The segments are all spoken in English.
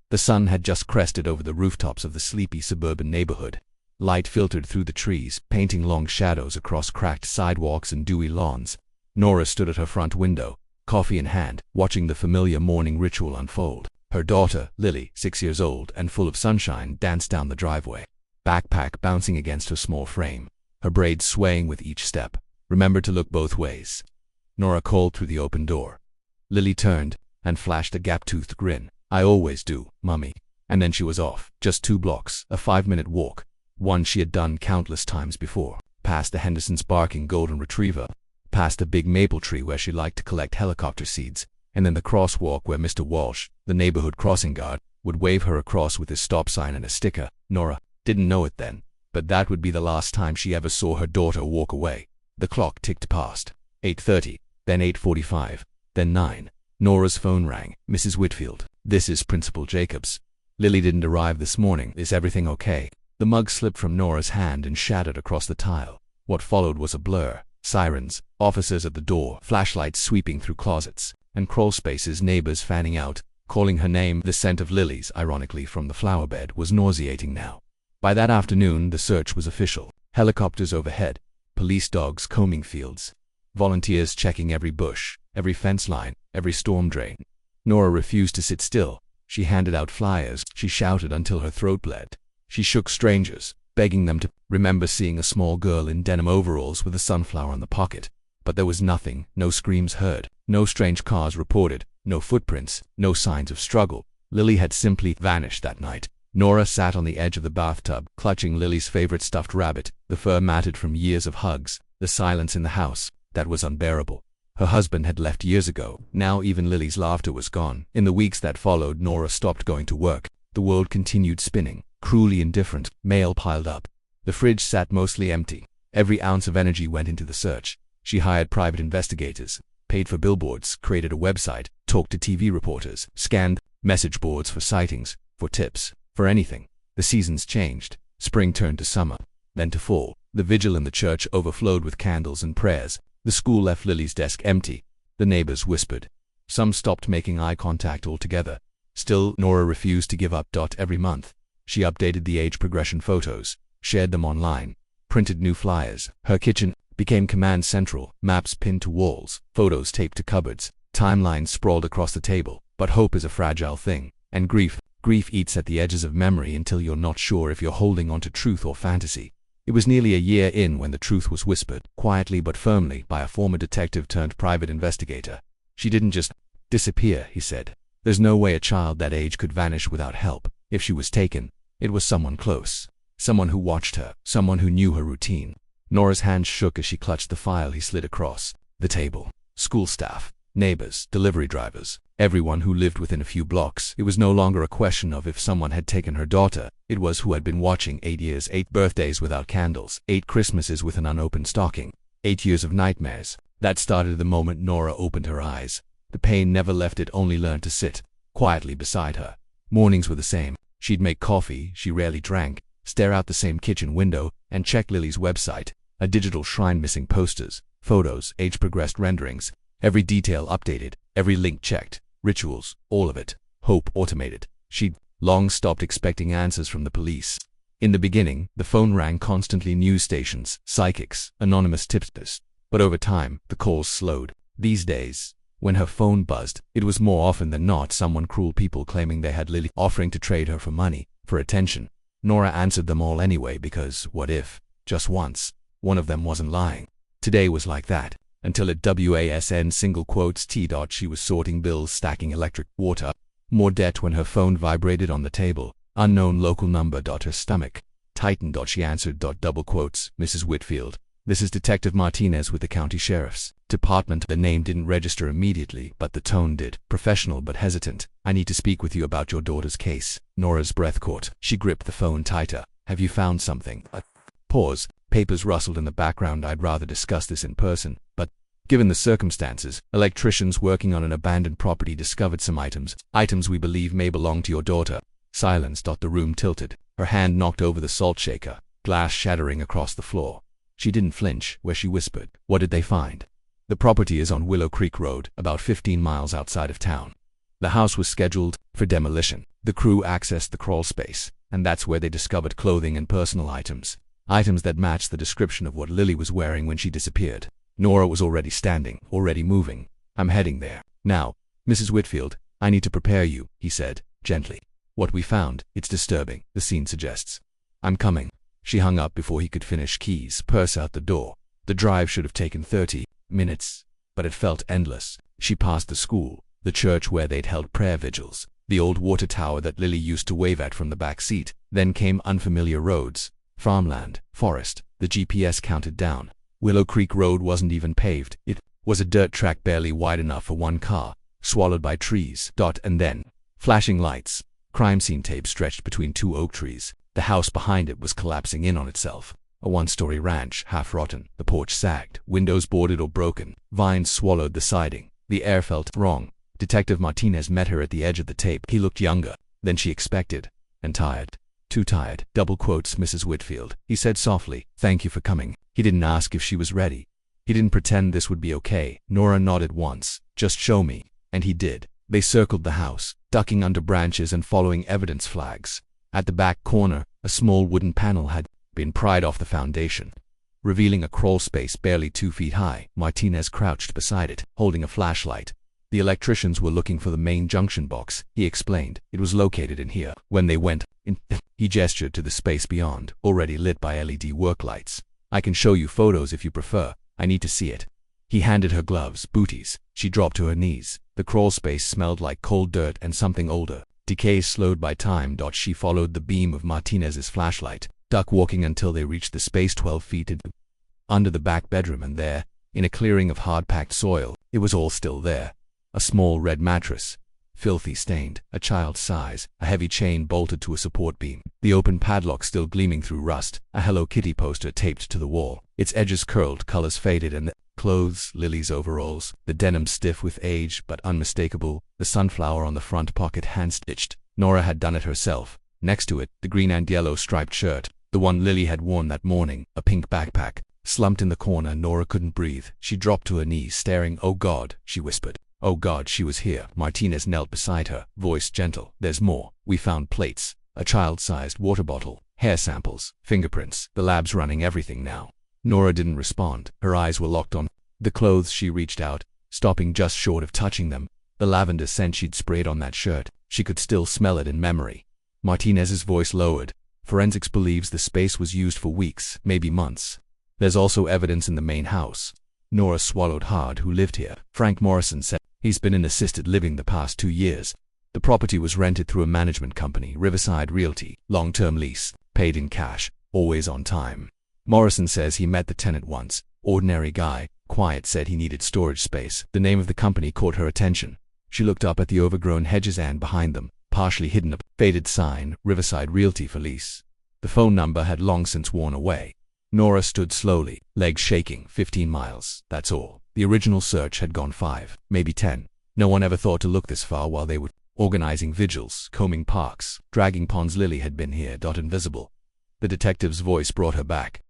The sun had just crested over the rooftops of the sleepy suburban neighborhood. Light filtered through the trees, painting long shadows across cracked sidewalks and dewy lawns. Nora stood at her front window, coffee in hand, watching the familiar morning ritual unfold. Her daughter, Lily, 6 years old and full of sunshine, danced down the driveway, backpack bouncing against her small frame, her braids swaying with each step. "Remember to look both ways," Nora called through the open door. Lily turned and flashed a gap-toothed grin. "I always do, Mummy." And then she was off. Just 2 blocks, a 5-minute walk, one she had done countless times before. Past the Henderson's barking golden retriever, past a big maple tree where she liked to collect helicopter seeds, and then the crosswalk where Mr. Walsh, the neighborhood crossing guard, would wave her across with his stop sign and a sticker. Nora didn't know it then, but that would be the last time she ever saw her daughter walk away. The clock ticked past. 8:30, then 8:45, then 9. Nora's phone rang. "Mrs. Whitfield, this is Principal Jacobs. Lily didn't arrive this morning. Is everything okay?" The mug slipped from Nora's hand and shattered across the tile. What followed was a blur. Sirens, officers at the door, flashlights sweeping through closets, and Crawlspace's neighbors fanning out, calling her name. The scent of lilies, ironically from the flower bed, was nauseating now. By that afternoon, the search was official. Helicopters overhead, police dogs combing fields, volunteers checking every bush, every fence line, every storm drain. Nora refused to sit still. She handed out flyers. She shouted until her throat bled. She shook strangers, begging them to remember seeing a small girl in denim overalls with a sunflower on the pocket. But there was nothing, no screams heard, no strange cars reported, no footprints, no signs of struggle. Lily had simply vanished that night. Nora sat on the edge of the bathtub, clutching Lily's favorite stuffed rabbit, the fur matted from years of hugs, the silence in the house that was unbearable. Her husband had left years ago. Now even Lily's laughter was gone. In the weeks that followed, Nora stopped going to work. The world continued spinning, cruelly indifferent. Mail piled up. The fridge sat mostly empty. Every ounce of energy went into the search. She hired private investigators, paid for billboards, created a website, talked to TV reporters, scanned message boards for sightings, for tips, for anything. The seasons changed. Spring turned to summer, then to fall. The vigil in the church overflowed with candles and prayers. The school left Lily's desk empty. The neighbors whispered. Some stopped making eye contact altogether. Still, Nora refused to give up. Every month, she updated the age progression photos, shared them online, printed new flyers. Her kitchen became command central, maps pinned to walls, photos taped to cupboards, timelines sprawled across the table. But hope is a fragile thing, and grief eats at the edges of memory until you're not sure if you're holding on to truth or fantasy. It was nearly a year in when the truth was whispered, quietly but firmly, by a former detective turned private investigator. "She didn't just disappear," he said. "There's no way a child that age could vanish without help. If she was taken, it was someone close. Someone who watched her, someone who knew her routine." Nora's hand shook as she clutched the file he slid across the table. School staff, neighbors, delivery drivers, everyone who lived within a few blocks. It was no longer a question of if someone had taken her daughter. It was who had been watching. 8 years, 8 birthdays without candles, 8 Christmases with an unopened stocking, 8 years of nightmares. That started the moment Nora opened her eyes. The pain never left it, only learned to sit quietly beside her. Mornings were the same. She'd make coffee she rarely drank, stare out the same kitchen window, and check Lily's website, a digital shrine missing posters, photos, age-progressed renderings, every detail updated, every link checked, rituals, all of it. Hope automated. She'd long stopped expecting answers from the police. In the beginning, the phone rang constantly, news stations, psychics, anonymous tipsters. But over time, the calls slowed. These days, when her phone buzzed, it was more often than not someone cruel, people claiming they had Lily, offering to trade her for money, for attention. Nora answered them all anyway because what if, just once, one of them wasn't lying? Today was like that. Until at WASN single quotes T. She was sorting bills, stacking electric, water, more debt when her phone vibrated on the table. Unknown local number. Her stomach tightened. She answered. Double quotes. "Mrs. Whitfield, this is Detective Martinez with the county sheriff's department." The name didn't register immediately, but the tone did. Professional but hesitant. "I need to speak with you about your daughter's case." Nora's breath caught. She gripped the phone tighter. "Have you found something?" Pause. Papers rustled in the background. "I'd rather discuss this in person, but given the circumstances, electricians working on an abandoned property discovered some items we believe may belong to your daughter." Silence. The room tilted. Her hand knocked over the salt shaker, glass shattering across the floor. She didn't flinch. Where she whispered. "What did they find?" "The property is on Willow Creek Road, about 15 miles outside of town." The house was scheduled for demolition. The crew accessed the crawlspace, and that's where they discovered clothing and personal items. Items that matched the description of what Lily was wearing when she disappeared. Nora was already standing, already moving. "I'm heading there. Now, Mrs. Whitfield, I need to prepare you," he said, gently. "What we found, it's disturbing," the scene suggests. "I'm coming." She hung up before he could finish. Keys, purse out the door. The drive should have taken 30 minutes, but it felt endless. She passed the school, the church where they'd held prayer vigils, the old water tower that Lily used to wave at from the back seat. Then came unfamiliar roads, farmland, forest. The GPS counted down. Willow Creek Road wasn't even paved. It was a dirt track barely wide enough for one car, swallowed by trees. And then, flashing lights. Crime scene tape stretched between two oak trees. The house behind it was collapsing in on itself. A one-story ranch, half rotten. The porch sagged, windows boarded or broken. Vines swallowed the siding. The air felt wrong. Detective Martinez met her at the edge of the tape. He looked younger than she expected, and tired. "Too tired," double quotes Mrs. Whitfield. He said softly, "Thank you for coming." He didn't ask if she was ready. He didn't pretend this would be okay. Nora nodded once. "Just show me." And he did. They circled the house, ducking under branches and following evidence flags. At the back corner, a small wooden panel had been pried off the foundation, revealing a crawl space barely 2 feet high. Martinez crouched beside it, holding a flashlight. "The electricians were looking for the main junction box," he explained. "It was located in here. When they went in," he gestured to the space beyond, already lit by LED work lights. "I can show you photos if you prefer. I need to see it." He handed her gloves, booties. She dropped to her knees. The crawl space smelled like cold dirt and something older. Decay slowed by time. She followed the beam of Martinez's flashlight, duck walking until they reached the space 12 feet under the back bedroom, and there, in a clearing of hard-packed soil, it was all still there. A small red mattress, filthy stained, a child's size, a heavy chain bolted to a support beam, the open padlock still gleaming through rust, a Hello Kitty poster taped to the wall, its edges curled, colors faded, and the clothes, Lily's overalls, the denim stiff with age but unmistakable, the sunflower on the front pocket hand-stitched. Nora had done it herself. Next to it, the green and yellow striped shirt, the one Lily had worn that morning, a pink backpack. Slumped in the corner, Nora couldn't breathe. She dropped to her knees, staring. "Oh God," she whispered. "Oh God, she was here." Martinez knelt beside her, voice gentle. "There's more. We found plates, a child-sized water bottle, hair samples, fingerprints. The lab's running everything now." Nora didn't respond. Her eyes were locked on the clothes. She reached out, stopping just short of touching them. The lavender scent she'd sprayed on that shirt. She could still smell it in memory. Martinez's voice lowered. "Forensics believes the space was used for weeks, maybe months. There's also evidence in the main house." Nora swallowed hard. "Who lived here?" Frank Morrison said. "He's been in assisted living the past 2 years. The property was rented through a management company, Riverside Realty, long-term lease, paid in cash, always on time. Morrison says he met the tenant once. Ordinary guy, quiet, said he needed storage space." The name of the company caught her attention. She looked up at the overgrown hedges and behind them, partially hidden, a faded sign, Riverside Realty for lease. The phone number had long since worn away. Nora stood slowly, legs shaking. 15 miles, that's all. The original search had gone 5, maybe 10. No one ever thought to look this far while they were organizing vigils, combing parks, dragging ponds. Lily had been here. Invisible. The detective's voice brought her back.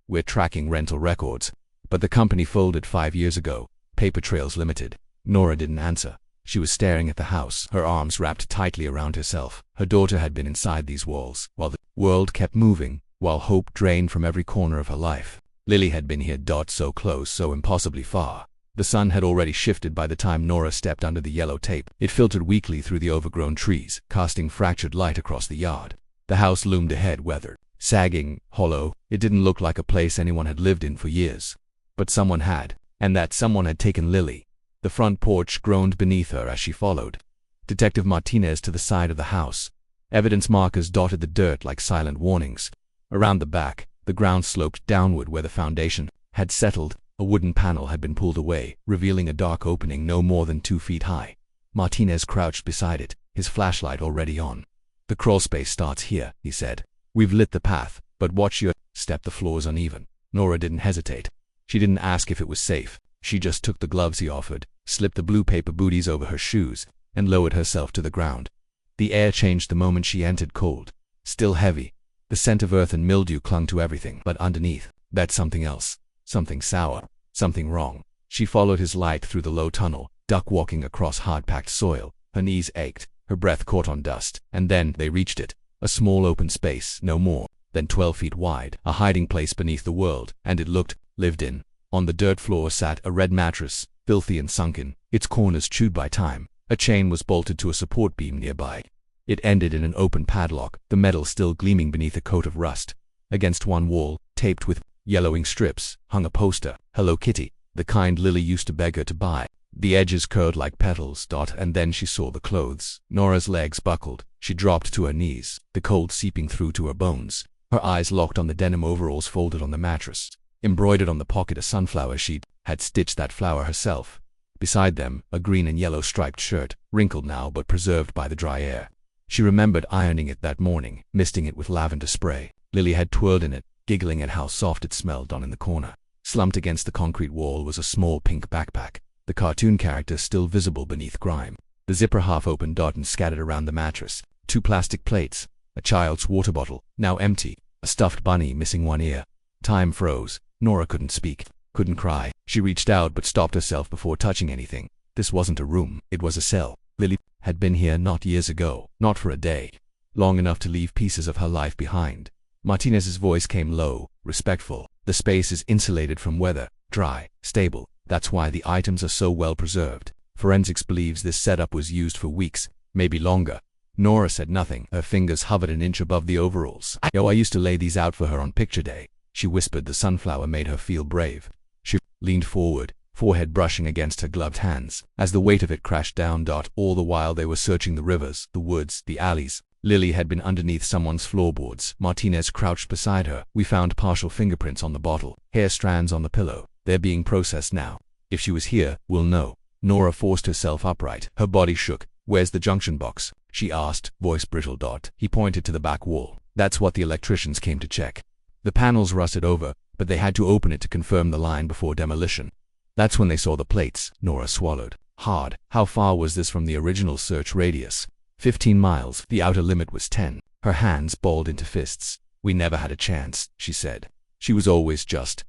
"We're tracking rental records, but the company folded 5 years ago. Paper trails limited." Nora didn't answer. She was staring at the house, her arms wrapped tightly around herself. Her daughter had been inside these walls, while the world kept moving, while hope drained from every corner of her life. Lily had been here. So close, so impossibly far. The sun had already shifted by the time Nora stepped under the yellow tape. It filtered weakly through the overgrown trees, casting fractured light across the yard. The house loomed ahead, weathered, sagging, hollow. It didn't look like a place anyone had lived in for years. But someone had, and that someone had taken Lily. The front porch groaned beneath her as she followed Detective Martinez to the side of the house. Evidence markers dotted the dirt like silent warnings. Around the back, the ground sloped downward where the foundation had settled. A wooden panel had been pulled away, revealing a dark opening no more than 2 feet high. Martinez crouched beside it, his flashlight already on. "The crawl space starts here," he said. "We've lit the path, but watch your step. The floor's uneven." Nora didn't hesitate. She didn't ask if it was safe. She just took the gloves he offered, slipped the blue paper booties over her shoes, and lowered herself to the ground. The air changed the moment she entered, cold, still heavy. The scent of earth and mildew clung to everything, but underneath, that's something else, something sour, something wrong. She followed his light through the low tunnel, duck walking across hard-packed soil. Her knees ached, her breath caught on dust, and then they reached it. A small open space, no more than 12 feet wide, a hiding place beneath the world, and it looked lived in. On the dirt floor sat a red mattress, filthy and sunken, its corners chewed by time. A chain was bolted to a support beam nearby. It ended in an open padlock, the metal still gleaming beneath a coat of rust. Against one wall, taped with yellowing strips, hung a poster, Hello Kitty, the kind Lily used to beg her to buy. The edges curled like petals, and then she saw the clothes. Nora's legs buckled. She dropped to her knees, the cold seeping through to her bones. Her eyes locked on the denim overalls folded on the mattress. Embroidered on the pocket a sunflower sheet, had stitched that flower herself. Beside them, a green and yellow striped shirt, wrinkled now but preserved by the dry air. She remembered ironing it that morning, misting it with lavender spray. Lily had twirled in it, giggling at how soft it smelled on in the corner. Slumped against the concrete wall was a small pink backpack, the cartoon character still visible beneath grime. The zipper half open and scattered around the mattress. 2 plastic plates, a child's water bottle, now empty, a stuffed bunny missing one ear. Time froze. Nora couldn't speak, couldn't cry. She reached out but stopped herself before touching anything. This wasn't a room, it was a cell. Lily had been here not years ago, not for a day. Long enough to leave pieces of her life behind. Martinez's voice came low, respectful. The space is insulated from weather, dry, stable. That's why the items are so well preserved. Forensics believes this setup was used for weeks, maybe longer. Nora said nothing. Her fingers hovered an inch above the overalls. I used to lay these out for her on picture day. She whispered. The sunflower made her feel brave. She leaned forward, forehead brushing against her gloved hands, as the weight of it crashed down. All the while they were searching the rivers, the woods, the alleys. Lily had been underneath someone's floorboards. Martinez crouched beside her. We found partial fingerprints on the bottle, hair strands on the pillow. They're being processed now. If she was here, we'll know. Nora forced herself upright. Her body shook. Where's the junction box? She asked, voice brittle. He pointed to the back wall. That's what the electricians came to check. The panels rusted over, but they had to open it to confirm the line before demolition. That's when they saw the plates. Nora swallowed hard. How far was this from the original search radius? 15 miles. The outer limit was 10. Her hands balled into fists. We never had a chance, she said. She was always just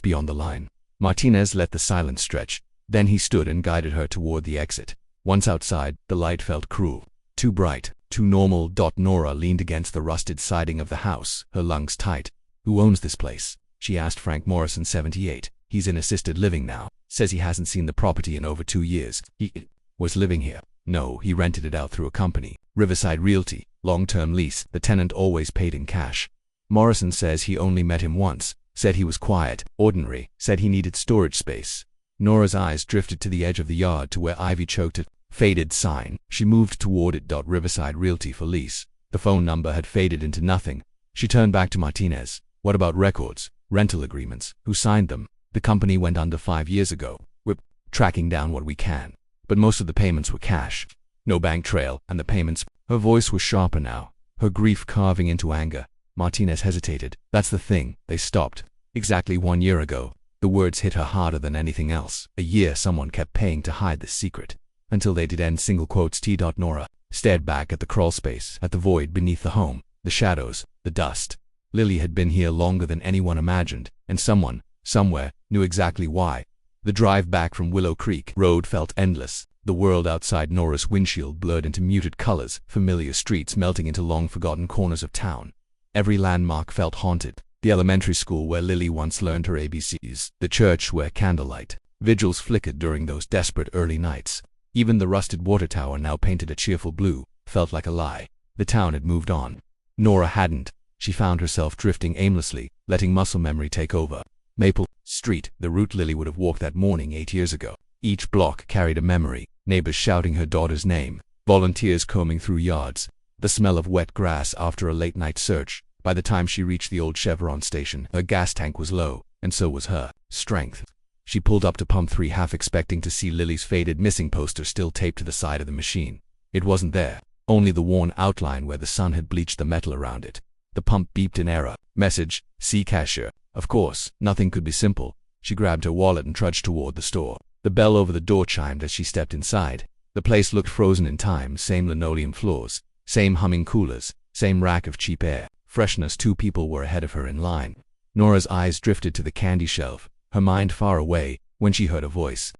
beyond the line. Martinez let the silence stretch. Then he stood and guided her toward the exit. Once outside, the light felt cruel. Too bright, too normal. Nora leaned against the rusted siding of the house, her lungs tight. Who owns this place? She asked. Frank Morrison, 78. He's in assisted living now. Says he hasn't seen the property in over 2 years. He was living here. No, he rented it out through a company. Riverside Realty. Long-term lease. The tenant always paid in cash. Morrison says he only met him once. Said he was quiet, ordinary. Said he needed storage space. Nora's eyes drifted to the edge of the yard to where ivy choked a faded sign. She moved toward it. Riverside Realty for lease. The phone number had faded into nothing. She turned back to Martinez. What about records? Rental agreements? Who signed them? The company went under 5 years ago. We're tracking down what we can. But most of the payments were cash. No bank trail, and the payments. Her voice was sharper now, her grief carving into anger. Martinez hesitated. That's the thing. They stopped. Exactly 1 year ago. The words hit her harder than anything else. A year someone kept paying to hide this secret. Until they did end. Single quotes. Nora stared back at the crawlspace, at the void beneath the home, the shadows, the dust. Lily had been here longer than anyone imagined, and someone, somewhere, knew exactly why. The drive back from Willow Creek Road felt endless. The world outside Nora's windshield blurred into muted colors, familiar streets melting into long-forgotten corners of town. Every landmark felt haunted. The elementary school where Lily once learned her ABCs, the church where candlelight vigils flickered during those desperate early nights. Even the rusted water tower, now painted a cheerful blue, felt like a lie. The town had moved on. Nora hadn't. She found herself drifting aimlessly, letting muscle memory take over. Maple Street, the route Lily would have walked that morning 8 years ago. Each block carried a memory. Neighbors shouting her daughter's name, volunteers combing through yards, the smell of wet grass after a late-night search. By the time she reached the old Chevron station, her gas tank was low, and so was her strength. She pulled up to pump 3, half expecting to see Lily's faded missing poster still taped to the side of the machine. It wasn't there, only the worn outline where the sun had bleached the metal around it. The pump beeped in error. Message, see cashier. Of course, nothing could be simple. She grabbed her wallet and trudged toward the store. The bell over the door chimed as she stepped inside. The place looked frozen in time. Same linoleum floors, same humming coolers, same rack of cheap air. Freshness. 2 people were ahead of her in line. Nora's eyes drifted to the candy shelf, her mind far away, when she heard a voice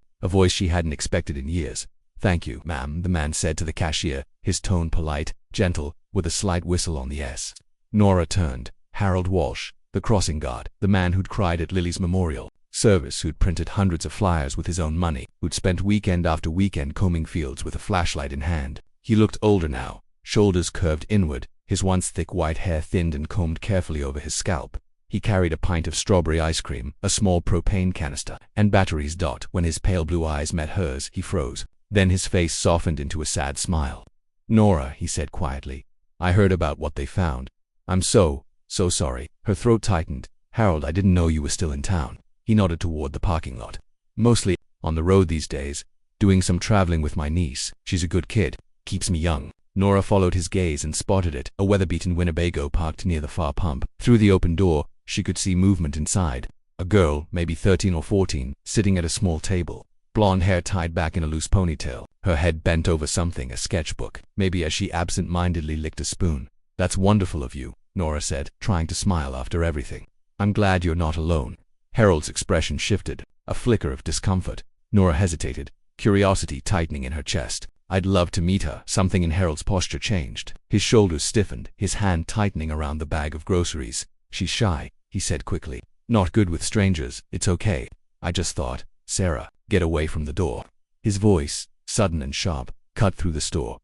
she hadn't expected in years. "Thank you, ma'am," the man said to the cashier, his tone polite, gentle, with a slight whistle on the S. Nora turned. Harold Walsh, the crossing guard, the man who'd cried at Lily's memorial service, who'd printed hundreds of flyers with his own money, who'd spent weekend after weekend combing fields with a flashlight in hand. He looked older now, shoulders curved inward, his once thick white hair thinned and combed carefully over his scalp. He carried a pint of strawberry ice cream, a small propane canister, and batteries. When his pale blue eyes met hers, he froze. Then his face softened into a sad smile. "Nora," he said quietly, "I heard about what they found. I'm so sorry." Her throat tightened. "Harold, I didn't know you were still in town." He nodded toward the parking lot. "Mostly on the road these days, doing some traveling with my niece. She's a good kid, keeps me young." Nora followed his gaze and spotted it, a weather-beaten Winnebago parked near the far pump. Through the open door, she could see movement inside. A girl, maybe 13 or 14, sitting at a small table. Blonde hair tied back in a loose ponytail. Her head bent over something, a sketchbook, maybe, as she absent-mindedly licked a spoon. "That's wonderful of you," Nora said, trying to smile after everything. "I'm glad you're not alone." Harold's expression shifted, a flicker of discomfort. Nora hesitated, curiosity tightening in her chest. "I'd love to meet her." Something in Harold's posture changed. His shoulders stiffened, his hand tightening around the bag of groceries. "She's shy," he said quickly. "Not good with strangers." "It's okay. I just thought." "Sarah, get away from the door." His voice, sudden and sharp, cut through the store.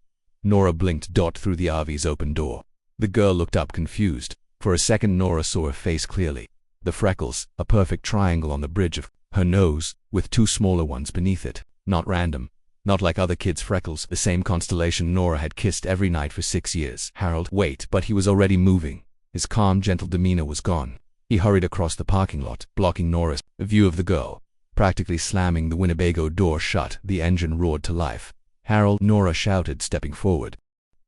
Nora blinked. Through the RV's open door. The girl looked up confused. For a second Nora saw her face clearly. The freckles, a perfect triangle on the bridge of her nose, with two smaller ones beneath it. Not random. Not like other kids' freckles, the same constellation Nora had kissed every night for 6 years. Harold, wait, but he was already moving. His calm, gentle demeanor was gone. He hurried across the parking lot, blocking Nora's view of the girl. Practically slamming the Winnebago door shut, the engine roared to life. "Harold," Nora shouted, stepping forward.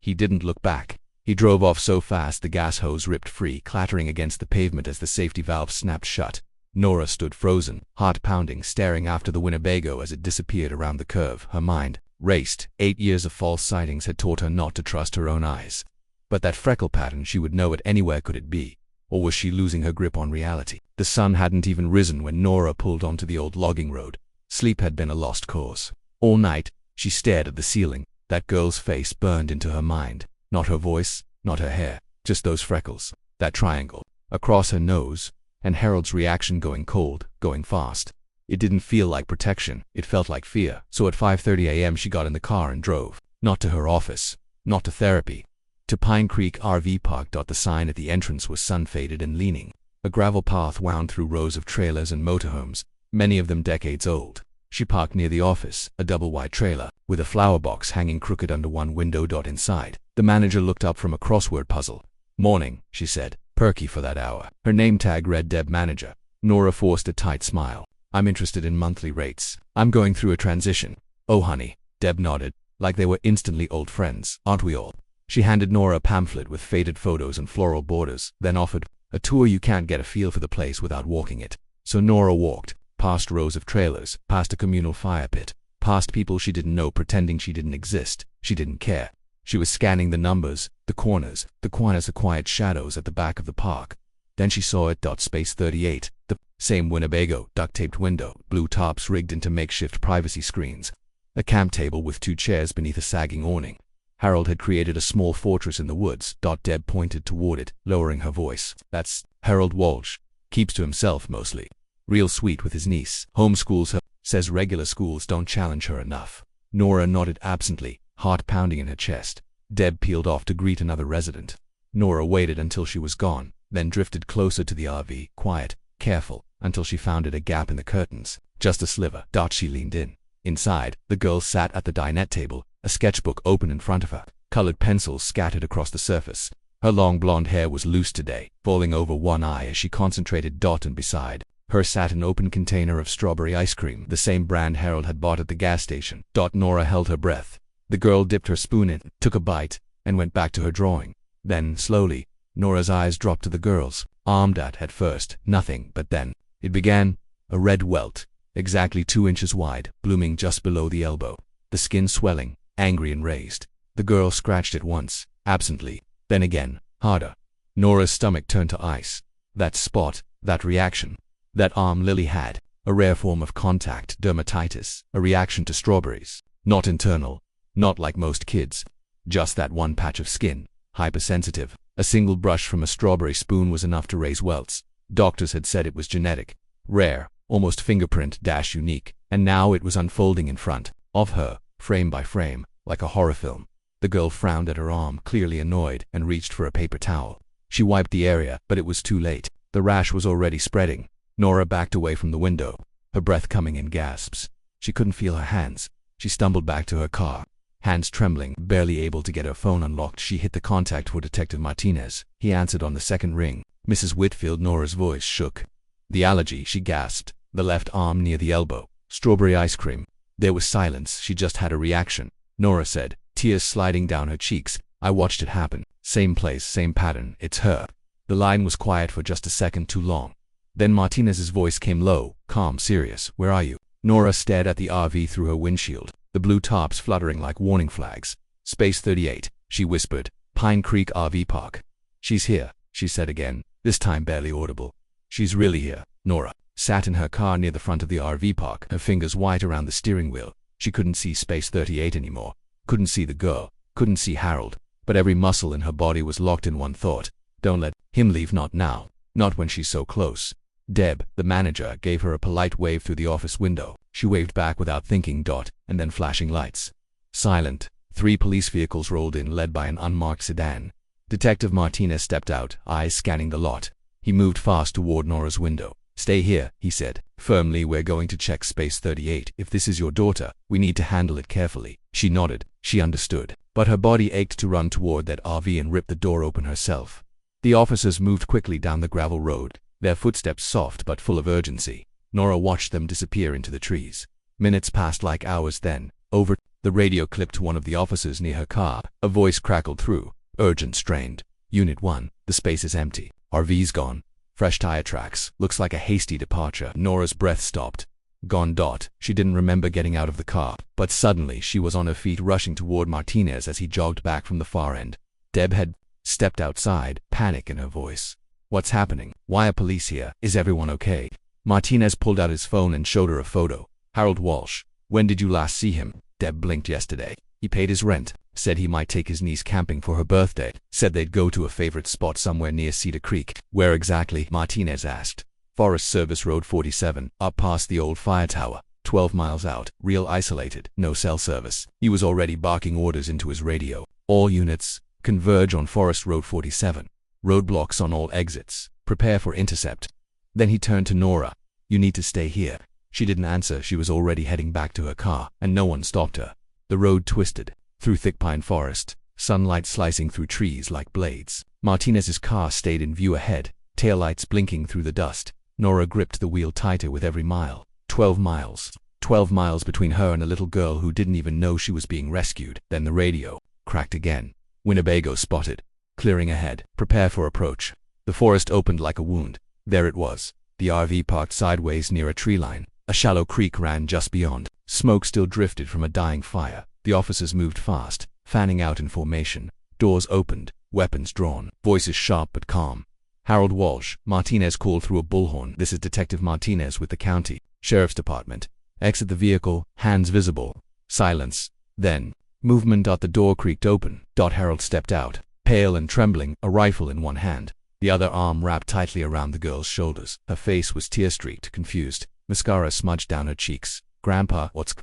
He didn't look back. He drove off so fast the gas hose ripped free, clattering against the pavement as the safety valve snapped shut. Nora stood frozen, heart pounding, staring after the Winnebago as it disappeared around the curve. Her mind raced. 8 years of false sightings had taught her not to trust her own eyes. But that freckle pattern, she would know it anywhere. Could it be? Or was she losing her grip on reality? The sun hadn't even risen when Nora pulled onto the old logging road. Sleep had been a lost cause. All night, she stared at the ceiling. That girl's face burned into her mind. Not her voice, not her hair, just those freckles, that triangle, across her nose, and Harold's reaction, going cold, going fast. It didn't feel like protection, it felt like fear. So at 5:30 a.m. she got in the car and drove. Not to her office, not to therapy. To Pine Creek RV Park. The sign at the entrance was sun-faded and leaning. A gravel path wound through rows of trailers and motorhomes, many of them decades old. She parked near the office, a double-wide trailer, with a flower box hanging crooked under one window. Inside, the manager looked up from a crossword puzzle. "Morning," she said, perky for that hour. Her name tag read Deb Manager. Nora forced a tight smile. "I'm interested in monthly rates. I'm going through a transition." "Oh, honey," Deb nodded, like they were instantly old friends. "Aren't we all?" She handed Nora a pamphlet with faded photos and floral borders, then offered a tour. "You can't get a feel for the place without walking it." So Nora walked, past rows of trailers, past a communal fire pit, past people she didn't know pretending she didn't exist. She didn't care. She was scanning the numbers, the corners, the quiet shadows at the back of the park. Then she saw it. Space 38, the same Winnebago, duct-taped window, blue tops rigged into makeshift privacy screens, a camp table with 2 chairs beneath a sagging awning. Harold had created a small fortress in the woods. Deb pointed toward it, lowering her voice. "That's Harold Walsh. Keeps to himself mostly. Real sweet with his niece. Homeschools her. Says regular schools don't challenge her enough." Nora nodded absently, heart pounding in her chest. Deb peeled off to greet another resident. Nora waited until she was gone, then drifted closer to the RV, quiet, careful, until she found it a gap in the curtains. Just a sliver. She leaned in. Inside, the girl sat at the dinette table, a sketchbook open in front of her, colored pencils scattered across the surface. Her long blonde hair was loose today, falling over one eye as she concentrated. And beside her sat an open container of strawberry ice cream, the same brand Harold had bought at the gas station. Nora held her breath. The girl dipped her spoon in, took a bite, and went back to her drawing. Then, slowly, Nora's eyes dropped to the girl's, armed at first, nothing, but then, it began, a red welt, exactly 2 inches wide, blooming just below the elbow, the skin swelling, angry and raised. The girl scratched it once, absently, then again, harder. Nora's stomach turned to ice. That spot, that reaction, that arm Lily had, a rare form of contact dermatitis, a reaction to strawberries. Not internal. Not like most kids. Just that one patch of skin. Hypersensitive. A single brush from a strawberry spoon was enough to raise welts. Doctors had said it was genetic. Rare. Almost fingerprint-unique. And now it was unfolding in front of her, frame by frame, like a horror film. The girl frowned at her arm, clearly annoyed, and reached for a paper towel. She wiped the area, but it was too late. The rash was already spreading. Nora backed away from the window, her breath coming in gasps. She couldn't feel her hands. She stumbled back to her car. Hands trembling, barely able to get her phone unlocked, she hit the contact for Detective Martinez. He answered on the second ring. Mrs. Whitfield. Nora's voice shook. The allergy, she gasped. The left arm near the elbow. Strawberry ice cream. There was silence. She just had a reaction. Nora said, tears sliding down her cheeks. I watched it happen. Same place, same pattern. It's her. The line was quiet for just a second too long. Then Martinez's voice came low, calm, serious. Where are you? Nora stared at the RV through her windshield, the blue tops fluttering like warning flags. Space 38, she whispered. Pine Creek RV Park. She's here, she said again, this time barely audible. She's really here. Nora sat in her car near the front of the RV park, her fingers white around the steering wheel. She couldn't see Space 38 anymore. Couldn't see the girl. Couldn't see Harold. But every muscle in her body was locked in one thought. Don't let him leave, not now. Not when she's so close. Deb, the manager, gave her a polite wave through the office window. She waved back without thinking, and then flashing lights. Silent. 3 police vehicles rolled in, led by an unmarked sedan. Detective Martinez stepped out, eyes scanning the lot. He moved fast toward Nora's window. Stay here, he said, firmly. We're going to check Space 38. If this is your daughter, we need to handle it carefully. She nodded. She understood. But her body ached to run toward that RV and rip the door open herself. The officers moved quickly down the gravel road, their footsteps soft but full of urgency. Nora watched them disappear into the trees. Minutes passed like hours. Then, over the radio clipped to one of the officers near her car. A voice crackled through, urgent, strained. Unit 1, the space is empty. RV's gone. Fresh tire tracks. Looks like a hasty departure. Nora's breath stopped. Gone. She didn't remember getting out of the car, but suddenly she was on her feet, rushing toward Martinez as he jogged back from the far end. Deb had stepped outside, panic in her voice. What's happening? Why are police here? Is everyone okay? Martinez pulled out his phone and showed her a photo. Harold Walsh. When did you last see him? Deb blinked. Yesterday. He paid his rent. Said he might take his niece camping for her birthday. Said they'd go to a favorite spot somewhere near Cedar Creek. Where exactly? Martinez asked. Forest Service Road 47, up past the old fire tower. 12 miles out. Real isolated. No cell service. He was already barking orders into his radio. All units, converge on Forest Road 47. Roadblocks on all exits. Prepare for intercept. Then he turned to Nora. You need to stay here. She didn't answer. She was already heading back to her car, and no one stopped her. The road twisted through thick pine forest, sunlight slicing through trees like blades. Martinez's car stayed in view ahead, taillights blinking through the dust. Nora gripped the wheel tighter with every mile. 12 miles. 12 miles between her and a little girl who didn't even know she was being rescued. Then the radio cracked again. Winnebago spotted. Clearing ahead. Prepare for approach. The forest opened like a wound. There it was. The RV parked sideways near a tree line. A shallow creek ran just beyond. Smoke still drifted from a dying fire. The officers moved fast, fanning out in formation. Doors opened, weapons drawn, voices sharp but calm. Harold Walsh, Martinez called through a bullhorn. This is Detective Martinez with the county sheriff's department. Exit the vehicle, hands visible. Silence. Then, movement. The door creaked open. Harold stepped out, pale and trembling, a rifle in one hand, the other arm wrapped tightly around the girl's shoulders. Her face was tear-streaked, confused. Mascara smudged down her cheeks. Grandpa, what's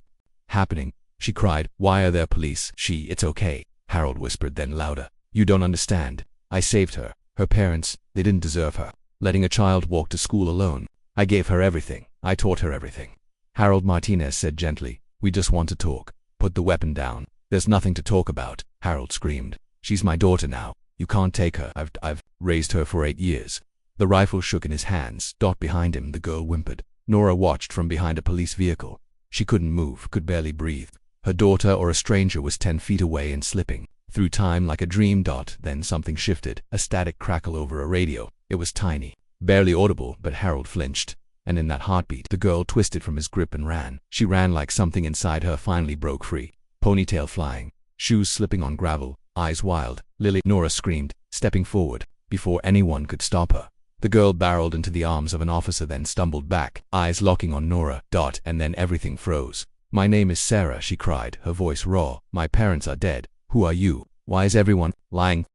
happening? She cried. Why are there police? It's okay, Harold whispered, then louder. You don't understand. I saved her. Her parents, they didn't deserve her. Letting a child walk to school alone. I gave her everything. I taught her everything. Harold, Martinez said gently. We just want to talk. Put the weapon down. There's nothing to talk about, Harold screamed. She's my daughter now. You can't take her. I've raised her for 8 years. The rifle shook in his hands. Behind him, the girl whimpered. Nora watched from behind a police vehicle. She couldn't move, could barely breathe. Her daughter or a stranger was 10 feet away and slipping through time like a dream. Then something shifted, a static crackle over a radio. It was tiny, barely audible, but Harold flinched. And in that heartbeat, the girl twisted from his grip and ran. She ran like something inside her finally broke free. Ponytail flying, shoes slipping on gravel, eyes wild. Lily, Nora screamed, stepping forward, before anyone could stop her. The girl barreled into the arms of an officer, then stumbled back, eyes locking on Nora. And then everything froze. My name is Sarah, she cried, her voice raw. My parents are dead. Who are you? Why is everyone lying?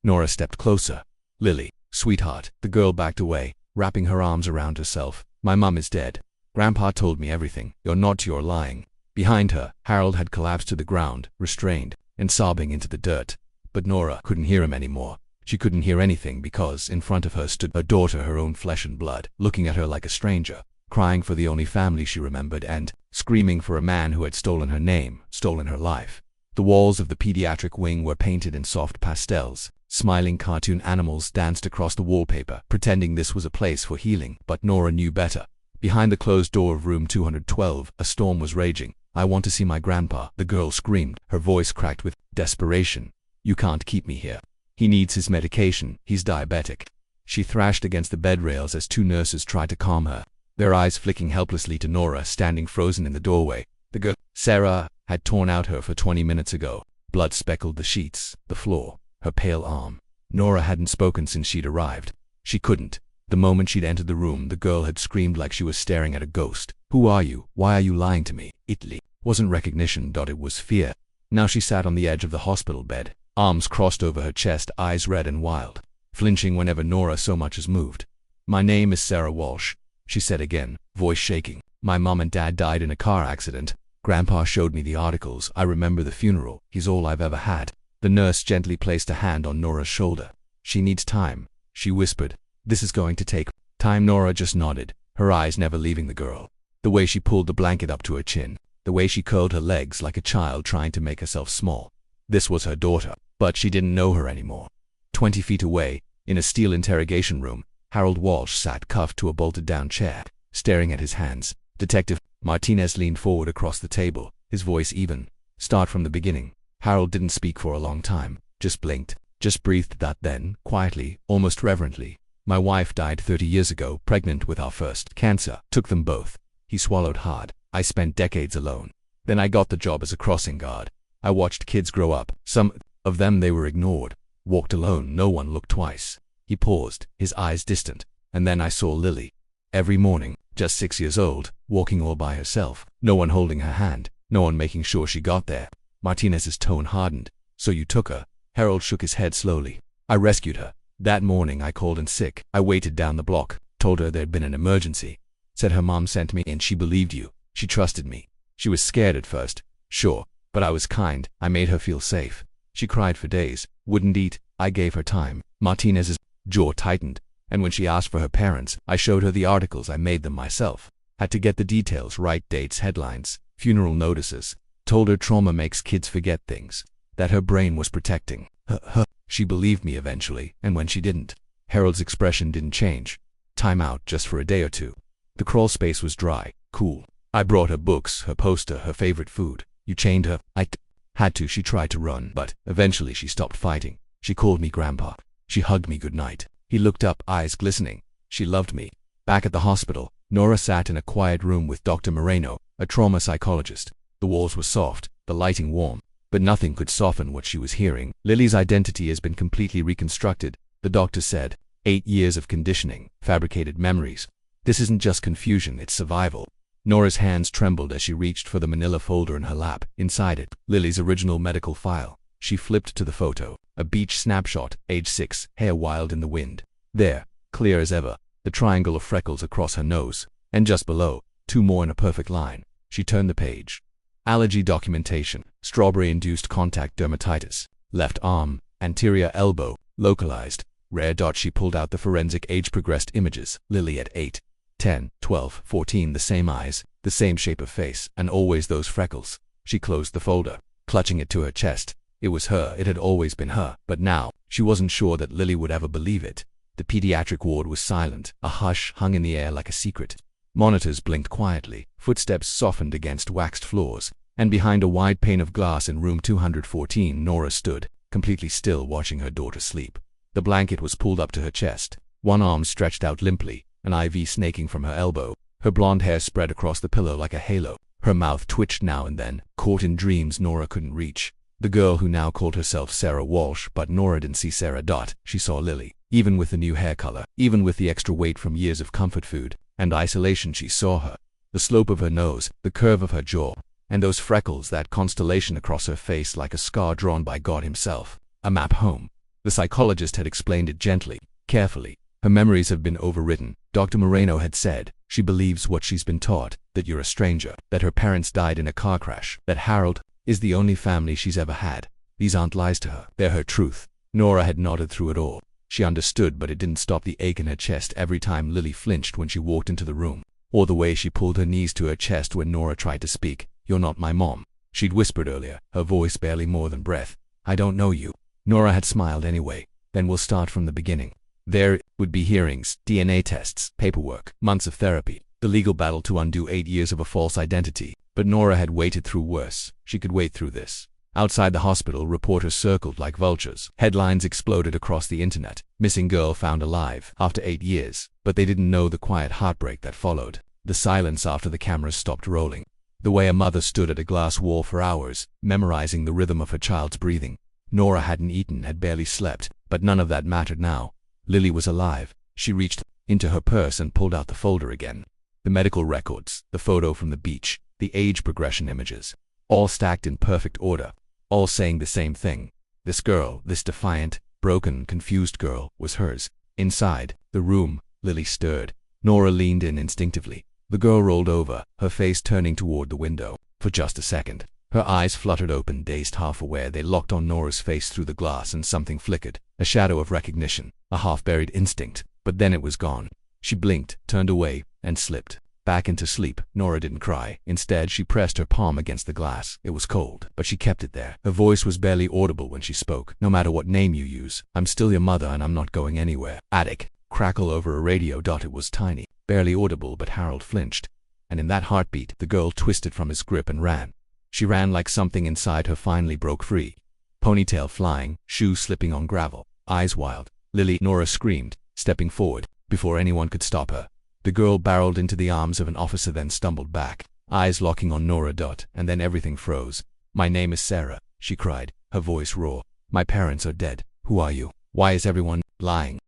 Nora stepped closer. Lily, sweetheart. The girl backed away, wrapping her arms around herself. My mum is dead. Grandpa told me everything. You're lying. Behind her, Harold had collapsed to the ground, restrained, and sobbing into the dirt. But Nora couldn't hear him anymore. She couldn't hear anything because in front of her stood her daughter, her own flesh and blood, looking at her like a stranger, crying for the only family she remembered and screaming for a man who had stolen her name, stolen her life. The walls of the pediatric wing were painted in soft pastels. Smiling cartoon animals danced across the wallpaper, pretending this was a place for healing, but Nora knew better. Behind the closed door of room 212, a storm was raging. I want to see my grandpa, the girl screamed, her voice cracked with desperation. You can't keep me here. He needs his medication, he's diabetic. She thrashed against the bed rails as two nurses tried to calm her, their eyes flicking helplessly to Nora standing frozen in the doorway. The girl, Sarah, had torn out her for 20 minutes ago. Blood speckled the sheets, the floor, her pale arm. Nora hadn't spoken since she'd arrived. She couldn't. The moment she'd entered the room, the girl had screamed like she was staring at a ghost. Who are you? Why are you lying to me? Italy. Wasn't recognition, it was fear. Now she sat on the edge of the hospital bed, arms crossed over her chest, eyes red and wild, flinching whenever Nora so much as moved. My name is Sarah Walsh, she said again, voice shaking. My mom and dad died in a car accident. Grandpa showed me the articles. I remember the funeral. He's all I've ever had. The nurse gently placed a hand on Nora's shoulder. She needs time, she whispered. This is going to take time. Nora just nodded, her eyes never leaving the girl. The way she pulled the blanket up to her chin, the way she curled her legs like a child trying to make herself small. This was her daughter, but she didn't know her anymore. 20 feet away, in a steel interrogation room, Harold Walsh sat cuffed to a bolted-down chair, staring at his hands. Detective Martinez leaned forward across the table, his voice even. Start from the beginning. Harold didn't speak for a long time, just blinked, just breathed that then, quietly, almost reverently. My wife died 30 years ago, pregnant with our first. Cancer took them both. He swallowed hard. I spent decades alone. Then I got the job as a crossing guard. I watched kids grow up. Some of them they were ignored. Walked alone, no one looked twice. He paused, his eyes distant. And then I saw Lily. Every morning, just 6 years old, walking all by herself. No one holding her hand. No one making sure she got there. Martinez's tone hardened. So you took her? Harold shook his head slowly. I rescued her. That morning I called in sick. I waited down the block, told her there'd been an emergency. Said her mom sent me and she believed you. She trusted me. She was scared at first, sure, but I was kind. I made her feel safe. She cried for days, wouldn't eat. I gave her time. Martinez's jaw tightened, and when she asked for her parents, I showed her the articles. I made them myself. Had to get the details right, dates, headlines, funeral notices. Told her trauma makes kids forget things, that her brain was protecting her. She believed me eventually, and when she didn't, Harold's expression didn't change. Time out just for a day or two. The crawlspace was dry, cool. I brought her books, her poster, her favorite food. You chained her. I had to. She tried to run, but eventually she stopped fighting. She called me Grandpa. She hugged me goodnight. He looked up, eyes glistening. She loved me. Back at the hospital, Nora sat in a quiet room with Dr. Moreno, a trauma psychologist. The walls were soft, the lighting warm, but nothing could soften what she was hearing. Lily's identity has been completely reconstructed, the doctor said. 8 years of conditioning, fabricated memories. This isn't just confusion, it's survival. Nora's hands trembled as she reached for the manila folder in her lap. Inside it, Lily's original medical file. She flipped to the photo. A beach snapshot, age 6, hair wild in the wind. There, clear as ever, the triangle of freckles across her nose. And just below, 2 more in a perfect line. She turned the page. Allergy documentation, strawberry-induced contact dermatitis, left arm, anterior elbow, localized, rare. She pulled out the forensic age-progressed images. Lily at 8, 10, 12, 14, the same eyes, the same shape of face, and always those freckles. She closed the folder, clutching it to her chest. It was her, it had always been her, but now, she wasn't sure that Lily would ever believe it. The pediatric ward was silent, a hush hung in the air like a secret. Monitors blinked quietly, footsteps softened against waxed floors, and behind a wide pane of glass in room 214 Nora stood, completely still, watching her daughter sleep. The blanket was pulled up to her chest, one arm stretched out limply, an IV snaking from her elbow. Her blonde hair spread across the pillow like a halo. Her mouth twitched now and then, caught in dreams Nora couldn't reach. The girl who now called herself Sarah Walsh, but Nora didn't see Sarah. She saw Lily. Even with the new hair color, even with the extra weight from years of comfort food and isolation, she saw her. The slope of her nose, the curve of her jaw, and those freckles, that constellation across her face like a scar drawn by God himself. A map home. The psychologist had explained it gently, carefully. Her memories have been overwritten. Dr. Moreno had said, she believes what she's been taught, that you're a stranger, that her parents died in a car crash, that Harold is the only family she's ever had. These aren't lies to her. They're her truth. Nora had nodded through it all. She understood, but it didn't stop the ache in her chest every time Lily flinched when she walked into the room, or the way she pulled her knees to her chest when Nora tried to speak. You're not my mom, she'd whispered earlier, her voice barely more than breath. I don't know you. Nora had smiled anyway. Then we'll start from the beginning. There would be hearings, DNA tests, paperwork, months of therapy, the legal battle to undo 8 years of a false identity. But Nora had waited through worse. She could wait through this. Outside the hospital, reporters circled like vultures. Headlines exploded across the internet. Missing girl found alive after 8 years. But they didn't know the quiet heartbreak that followed. The silence after the cameras stopped rolling. The way a mother stood at a glass wall for hours, memorizing the rhythm of her child's breathing. Nora hadn't eaten, had barely slept, but none of that mattered now. Lily was alive. She reached into her purse and pulled out the folder again. The medical records, the photo from the beach, the age progression images, all stacked in perfect order, all saying the same thing. This girl, this defiant, broken, confused girl, was hers. Inside the room, Lily stirred. Nora leaned in instinctively. The girl rolled over, her face turning toward the window. For just a second, her eyes fluttered open, dazed, half aware. They locked on Nora's face through the glass, and something flickered. A shadow of recognition, a half-buried instinct. But then it was gone. She blinked, turned away, and slipped back into sleep. Nora didn't cry. Instead, she pressed her palm against the glass. It was cold, but she kept it there. Her voice was barely audible when she spoke. No matter what name you use, I'm still your mother and I'm not going anywhere. Attic. Crackle over a radio. It was tiny, barely audible, but Harold flinched. And in that heartbeat, the girl twisted from his grip and ran. She ran like something inside her finally broke free. Ponytail flying, shoes slipping on gravel, eyes wild. Lily, Nora screamed, stepping forward, before anyone could stop her. The girl barreled into the arms of an officer, then stumbled back, eyes locking on Nora. And then everything froze. My name is Sarah, she cried, her voice raw. My parents are dead. Who are you? Why is everyone lying?